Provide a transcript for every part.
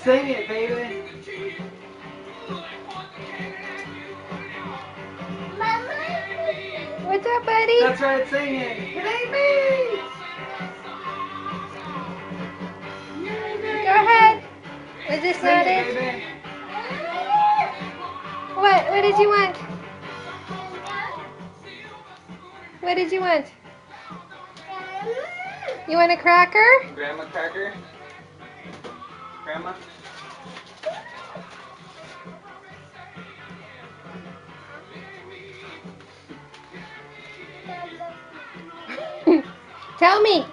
Sing it, baby. What's up, buddy? That's right, sing it. It ain't me. Go ahead. Is this Sing not it, it? baby. What did you want? What did you want? You want a cracker? Grandma cracker? Grandma? Tell me.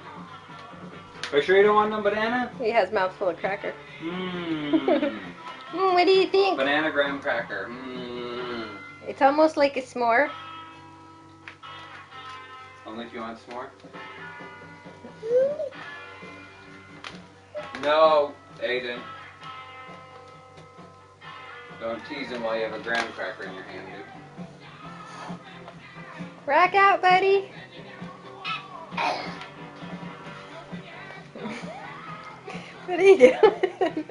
Are you sure you don't want no banana? He has mouth full of cracker. Mmm. What do you think? Banana graham cracker. Mmm. It's almost like a s'more. Only if you want some more. No, Aiden. Don't tease him while you have a graham cracker in your hand, dude. Rack out, buddy. What are you doing?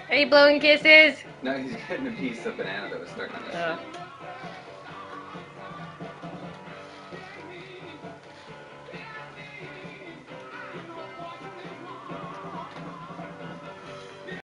Are you blowing kisses? No, he's getting a piece of banana that was stuck on his Oh.